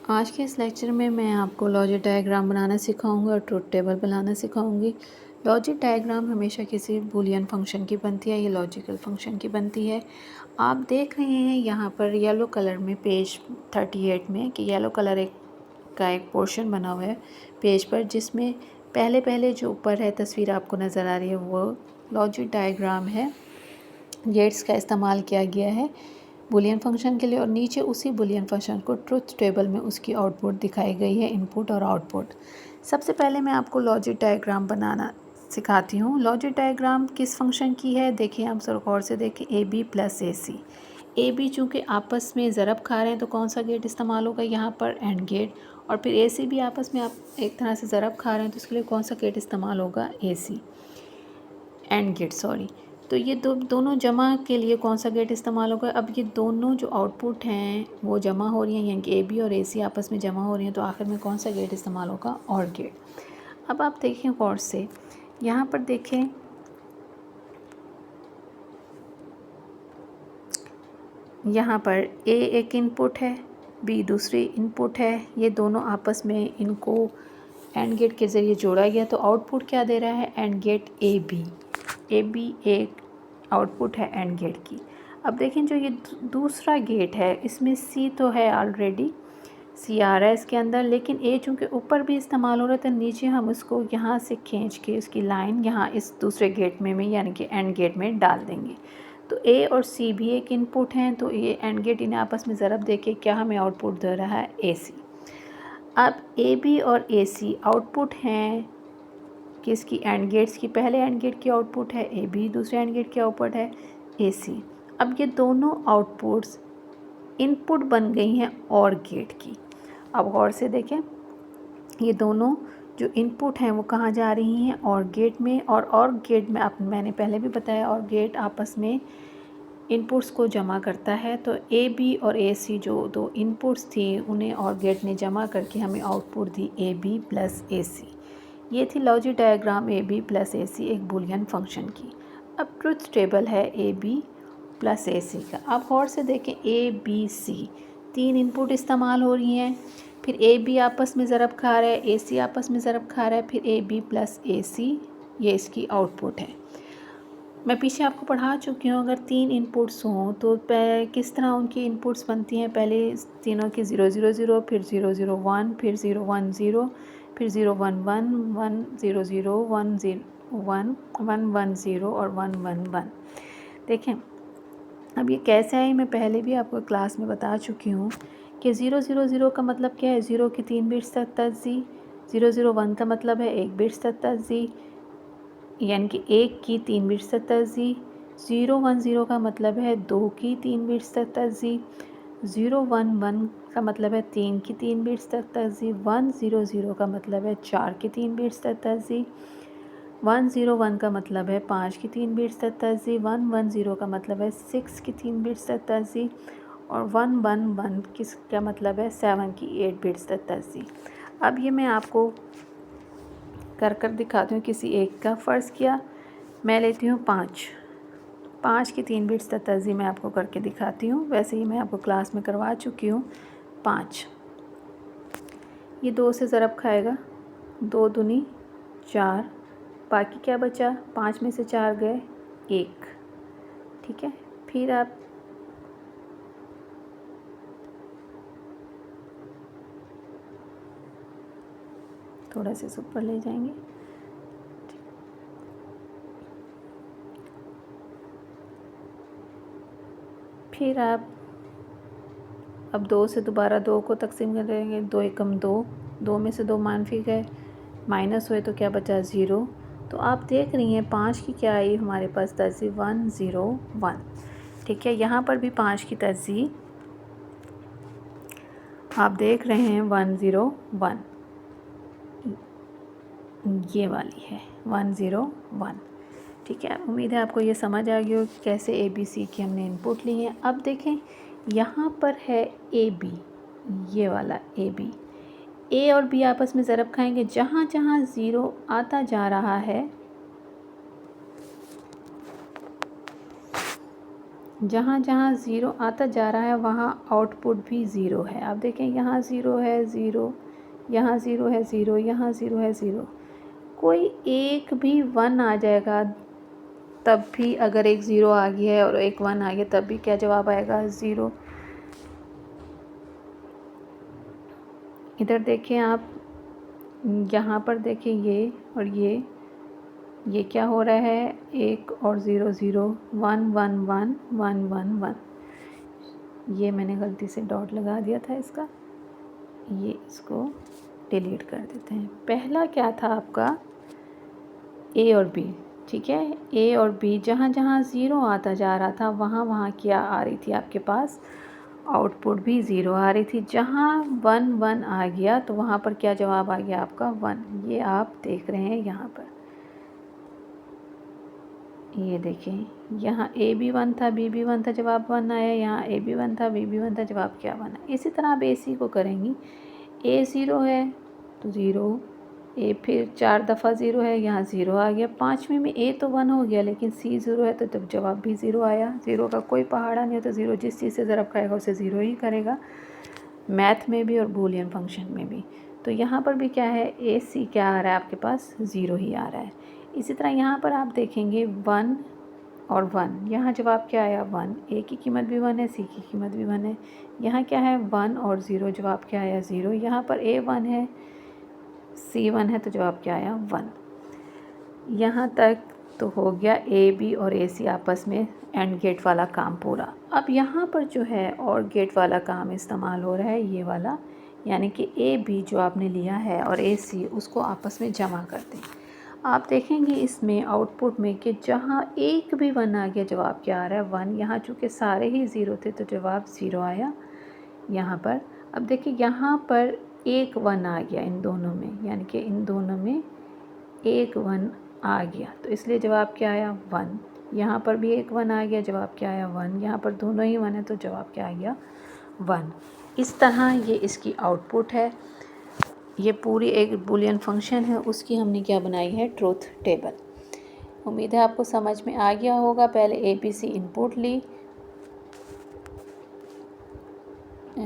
आज के इस लेक्चर में मैं आपको लॉजिक डायग्राम बनाना सिखाऊंगी और ट्रुथ टेबल बनाना सिखाऊंगी। लॉजिक डायग्राम हमेशा किसी बूलियन फंक्शन की बनती है, ये लॉजिकल फंक्शन की बनती है। आप देख रहे हैं यहाँ पर येलो कलर में पेज 38 में कि येलो कलर का एक पोर्शन बना हुआ है पेज पर, जिसमें पहले पहले जो ऊपर है तस्वीर आपको नज़र आ रही है वो लॉजिक डायग्राम है। गेट्स का इस्तेमाल किया गया है बूलियन फंक्शन के लिए और नीचे उसी बूलियन फंक्शन को ट्रुथ टेबल में उसकी आउटपुट दिखाई गई है, इनपुट और आउटपुट। सबसे पहले मैं आपको लॉजिक डायग्राम बनाना सिखाती हूँ। लॉजिक डायग्राम किस फंक्शन की है, देखिए आप जरा गौर से देखें। A B plus A C, A B चूँकि आपस में ज़रब खा रहे हैं तो कौन सा गेट इस्तेमाल होगा यहाँ पर, एंड गेट। और फिर ए सी भी आपस में आप एक तरह से ज़रब खा रहे हैं तो इसके लिए कौन सा गेट इस्तेमाल होगा, ए सी, एंड गेट सॉरी। तो ये दोनों जमा के लिए कौन सा गेट इस्तेमाल होगा। अब ये दोनों जो आउटपुट हैं वो जमा हो रही हैं, यानी कि ए बी और ए सी आपस में जमा हो रही हैं, तो आखिर में कौन सा गेट इस्तेमाल होगा, और गेट। अब आप देखें गौर से, यहाँ पर देखें यहाँ पर ए एक इनपुट है, बी दूसरी इनपुट है, ये दोनों आपस में इनको एंड गेट के ज़रिए जोड़ा गया तो आउटपुट क्या दे रहा है, and gate A B. A B एक आउटपुट है एंड गेट की। अब देखें जो ये दूसरा गेट है इसमें सी तो है ऑलरेडी, सी आ रहा है इसके अंदर, लेकिन ए चूँकि ऊपर भी इस्तेमाल हो रहा है तो नीचे हम उसको यहाँ से खींच के उसकी लाइन यहाँ इस दूसरे गेट में यानी कि एंड गेट में डाल देंगे। तो ए और सी भी एक इनपुट हैं, तो ये एंड गेट इन्हें आपस में ज़रब दे के क्या हमें आउटपुट दे रहा है, ए सी। अब ए बी और ए सी आउटपुट हैं किसकी, एंड गेट्स की। पहले एंड गेट की आउटपुट है ए बी, दूसरे एंड गेट की आउटपुट है ए सी। अब ये दोनों आउटपुट्स इनपुट बन गई हैं और गेट की। अब गौर से देखें, ये दोनों जो इनपुट हैं वो कहाँ जा रही हैं, और गेट में। और गेट में मैंने पहले भी बताया, और गेट आपस में इनपुट्स को जमा करता है। तो ए बी और ए सी जो दो इनपुट्स थी उन्हें और गेट ने जमा करके हमें आउटपुट दी A B plus A C. ये थी logic diagram A B plus A C एक बूलियन फंक्शन की। अब ट्रुथ टेबल है ए बी प्लस ए सी का। आप गौर से देखें, ए बी सी तीन इनपुट इस्तेमाल हो रही हैं, फिर ए बी आपस में ज़रब खा रहा है, ए सी आपस में ज़रब खा रहा है, फिर ए बी प्लस ए सी ये इसकी आउटपुट है। मैं पीछे आपको पढ़ा चुकी हूँ, अगर तीन इनपुट्स हों तो किस तरह उनकी इनपुट्स बनती हैं। पहले तीनों की 0 0 0, फिर 0 0 1, फिर 0 1 0, फिर 0 1 1 1 0 0 1 0 1 1 1 0 और 1 1 1। देखें अब ये कैसे आई, मैं पहले भी आपको क्लास में बता चुकी हूँ कि 0 0 0 का मतलब क्या है, 0 की 3 बिट्स तक तर्जी। 0 0 1 का मतलब है 1 बिट्स तक तर्जी, यानी कि 1 की 3 बिट्स तक तर्जी। 0 1 0 का मतलब है 2 की 3 बिट्स तक तर्जी। 0 1 1 का मतलब है 3 की 3 बिट्स तक तर्जी। 1 0 0 का मतलब है 4 की 3 बिट्स तक तर्जी। 1 0 1 का मतलब है 5 की 3 बिट्स तक तर्जी। 1 1 0 का मतलब है 6 की 3 बिट्स तक तर्जी। और 1 1 1 किसका मतलब है 7 की 8 बिट्स तक तर्जी। अब ये मैं आपको कर दिखाती हूँ किसी एक का। फ़र्ज़ किया मैं लेती हूँ 5 की 3 बिट्स तक तर्जी मैं आपको करके दिखाती हूँ। वैसे ही मैं आपको क्लास में करवा चुकी हूँ। 5 ये 2 से ज़रब खाएगा, 2 दूनी 4, बाकी क्या बचा, 5 में से 4 गए 1, ठीक है। फिर आप थोड़ा से ऊपर ले जाएंगे, फिर आप अब 2 से दोबारा 2 को तकसीम कर देंगे, 2 एकम 2, 2 में से 2 मानफी गए, माइनस हुए तो क्या बचा 0। तो आप देख रही हैं 5 की क्या आई हमारे पास तर्जी 1 0 1, ठीक है। यहाँ पर भी 5 की तर्जी आप देख रहे हैं 1 0 1, ये वाली है 1 0 1, ठीक है। उम्मीद है आपको ये समझ आ गई हो कि कैसे ए बी सी की हमने इनपुट ली है। अब देखें यहाँ पर है ए बी, ये वाला ए बी, ए और बी आपस में ज़रब खाएंगे। जहाँ जहाँ 0 आता जा रहा है जहाँ जहाँ ज़ीरो आता जा रहा है वहाँ आउटपुट भी ज़ीरो है। आप देखें यहाँ ज़ीरो है, ज़ीरो, यहाँ ज़ीरो है, ज़ीरो, यहाँ ज़ीरो है, ज़ीरो। कोई एक भी वन आ जाएगा तब भी, अगर एक ज़ीरो आ गया है और एक वन आ गया तब भी क्या जवाब आएगा? ज़ीरो। इधर देखें आप, यहाँ पर देखें ये और ये क्या हो रहा है? एक और zero zero, one one one one one one. ये मैंने गलती से डॉट लगा दिया था इसका, ये इसको डिलीट कर देते हैं। पहला क्या था आपका? ए और बी, ठीक है। ए और बी जहाँ जहाँ ज़ीरो आता जा रहा था वहाँ वहाँ क्या आ रही थी आपके पास? आउटपुट भी ज़ीरो आ रही थी। जहाँ वन वन आ गया तो वहाँ पर क्या जवाब आ गया आपका? वन। ये आप देख रहे हैं यहाँ पर, ये देखें, यहाँ ए भी वन था, बी भी वन था, जवाब वन आया। यहाँ ए भी वन था, बी भी वन था, जवाब क्या वन आया। इसी तरह आप ए सी को करेंगी। ए ज़ीरो है तो ज़ीरो, ए फिर 4 दफ़ा ज़ीरो है, यहाँ ज़ीरो आ गया। 5वें में ए तो वन हो गया लेकिन सी ज़ीरो है तो तब जवाब भी ज़ीरो आया। ज़ीरो का कोई पहाड़ा नहीं है तो ज़ीरो जिस चीज़ से ज़रब खाएगा उसे ज़ीरो ही करेगा, मैथ में भी और बूलियन फंक्शन में भी। तो यहाँ पर भी क्या है? ए सी क्या आ रहा है आपके पास? ज़ीरो ही आ रहा है। इसी तरह यहाँ पर आप देखेंगे वन और वन, यहाँ जवाब क्या आया? वन। ए की कीमत भी वन है, सी की कीमत भी वन है। यहाँ क्या है? वन और ज़ीरो, जवाब क्या आया? ज़ीरो। यहाँ पर ए वन है, सी वन है तो जवाब क्या आया? वन। यहाँ तक तो हो गया ए बी और ए सी आपस में एंड गेट वाला काम पूरा। अब यहाँ पर जो है और गेट वाला काम इस्तेमाल हो रहा है, ये वाला, यानी कि ए बी जो आपने लिया है और ए सी उसको आपस में जमा कर दें। आप देखेंगे इसमें आउटपुट में कि जहाँ एक भी वन आ गया जवाब क्या आ रहा है? वन। यहाँ चूँकि सारे ही ज़ीरो थे तो जवाब ज़ीरो आया यहाँ पर। अब देखिए यहाँ पर एक वन आ गया इन दोनों में, यानी कि इन दोनों में एक वन आ गया तो इसलिए जवाब क्या आया? वन। यहाँ पर भी एक वन आ गया, जवाब क्या आया? वन। यहाँ पर दोनों ही वन है तो जवाब क्या आ गया? वन। इस तरह ये इसकी आउटपुट है। ये पूरी एक बूलियन फंक्शन है, उसकी हमने क्या बनाई है? Truth table. उम्मीद है आपको समझ में आ गया होगा। पहले ए बी सी इनपुट ली,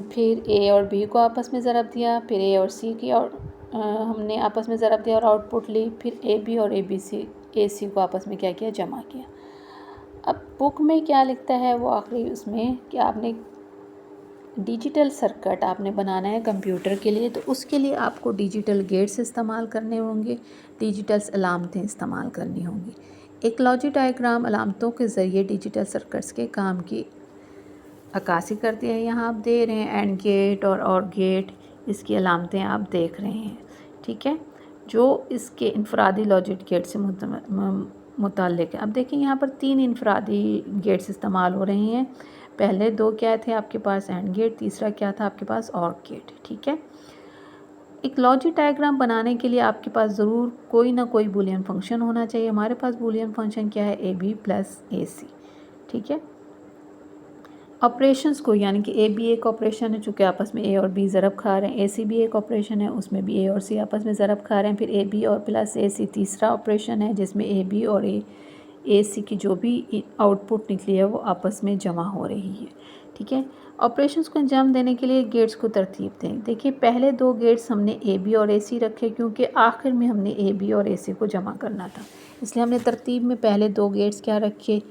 फिर ए और बी को आपस में ज़रब दिया, फिर ए और सी की और हमने आपस में ज़रब दिया और आउटपुट ली, फिर ए बी और ए सी को आपस में क्या किया? जमा किया। अब बुक में क्या लिखता है वो आखिरी उसमें कि आपने डिजिटल सर्किट आपने बनाना है कंप्यूटर के लिए, तो उसके लिए आपको डिजिटल गेट्स इस्तेमाल करने होंगे, डिजिटल अलामतें इस्तेमाल करनी होंगी। एक लॉजिक डायग्राम अलामतों के ज़रिए डिजिटल सर्किट्स के काम की अक्कासी करती है। यहाँ आप दे रहे हैं एंड गेट और गेट, इसकी अलामतें आप देख रहे हैं, ठीक है, जो इसके इनफरादी लॉजिक गेट से मुताल्लिक़ है। अब देखिए यहाँ पर 3 इनफरादी गेट्स इस्तेमाल हो रहे हैं। पहले 2 क्या थे आपके पास? And gate. तीसरा क्या था आपके पास? और गेट, ठीक है। एक लॉजिक डायग्राम बनाने के लिए आपके पास ज़रूर कोई ना कोई बूलियन फंक्शन होना चाहिए। हमारे पास बूलियन फंक्शन क्या है? ए बी प्लस ए सी, ठीक है। ऑपरेशंस को, यानी कि ए बी एक ऑपरेशन है चूँकि आपस में ए और बी ज़रब खा रहे हैं, ए सी भी एक ऑपरेशन है, उसमें भी ए और सी आपस में ज़रब खा रहे हैं, फिर ए बी और प्लस ए सी तीसरा ऑपरेशन है जिसमें ए बी और ए सी की जो भी आउटपुट निकली है वो आपस में जमा हो रही है, ठीक है। ऑपरेशंस को अंजाम देने के लिए गेट्स को तरतीब दें। देखिए पहले 2 गेट्स हमने ए बी और ए सी रखे क्योंकि आखिर में हमने ए बी और ए सी को जमा करना था, इसलिए हमने तरतीब में पहले 2 गेट्स क्या रखे?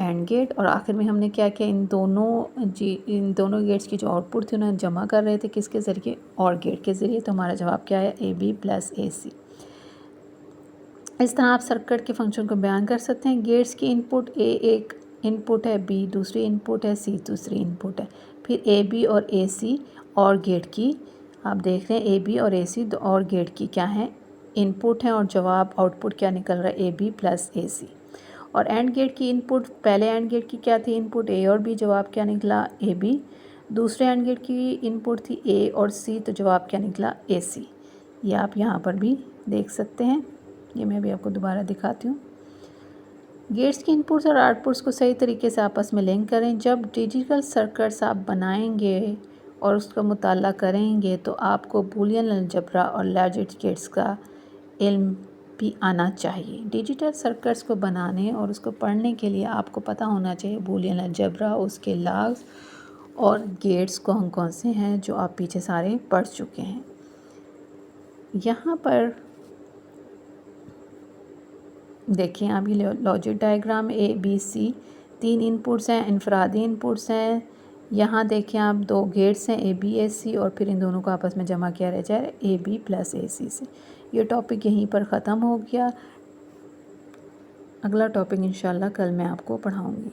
एंड गेट, और आखिर में हमने क्या किया? इन दोनों गेट्स की जो आउटपुट थी उन्हें जमा कर रहे थे, किसके ज़रिए? और गेट के ज़रिए। तो हमारा जवाब क्या है? ए बी प्लस ए सी। इस तरह आप सर्किट के फंक्शन को बयान कर सकते हैं। गेट्स की इनपुट, ए एक इनपुट है, बी दूसरी इनपुट है, सी दूसरी इनपुट है। फिर ए बी और ए सी और गेट की, आप देख रहे हैं ए बी और ए सी और गेट की क्या है? इनपुट है, और जवाब आउटपुट क्या निकल रहा है? ए बी प्लस ए सी। और एंड गेट की इनपुट, पहले एंड गेट की क्या थी? इनपुट ए और बी, जवाब क्या निकला? A B. दूसरे एंड गेट की इनपुट थी ए और सी, तो जवाब क्या निकला? ए सी। ये आप यहाँ पर भी देख सकते हैं। ये मैं भी आपको दोबारा दिखाती हूँ। गेट्स की इनपुट्स और आउटपुट्स को सही तरीके से आपस में लिंक करें। जब डिजिटल सर्किट्स आप बनाएंगे और उसका मुताला करेंगे तो आपको बूलियन अलजेब्रा और लॉजिक गेट्स का इल्म भी आना चाहिए। डिजिटल सर्किट्स को बनाने और उसको पढ़ने के लिए आपको पता होना चाहिए बूलियन अलजेब्रा, उसके लॉज और गेट्स कौन कौन से हैं जो आप पीछे सारे पढ़ चुके हैं। यहाँ पर देखिए आप ये logic diagram A B C 3 inputs हैं, इनफरादी इनपुट्स हैं। यहाँ देखिए आप 2 गेट्स हैं ए बी ए सी और फिर इन दोनों को आपस में जमा किया रह जाए ए बी प्लस ए सी से। ये टॉपिक यहीं पर ख़त्म हो गया। अगला टॉपिक इंशाल्लाह कल मैं आपको पढ़ाऊँगी।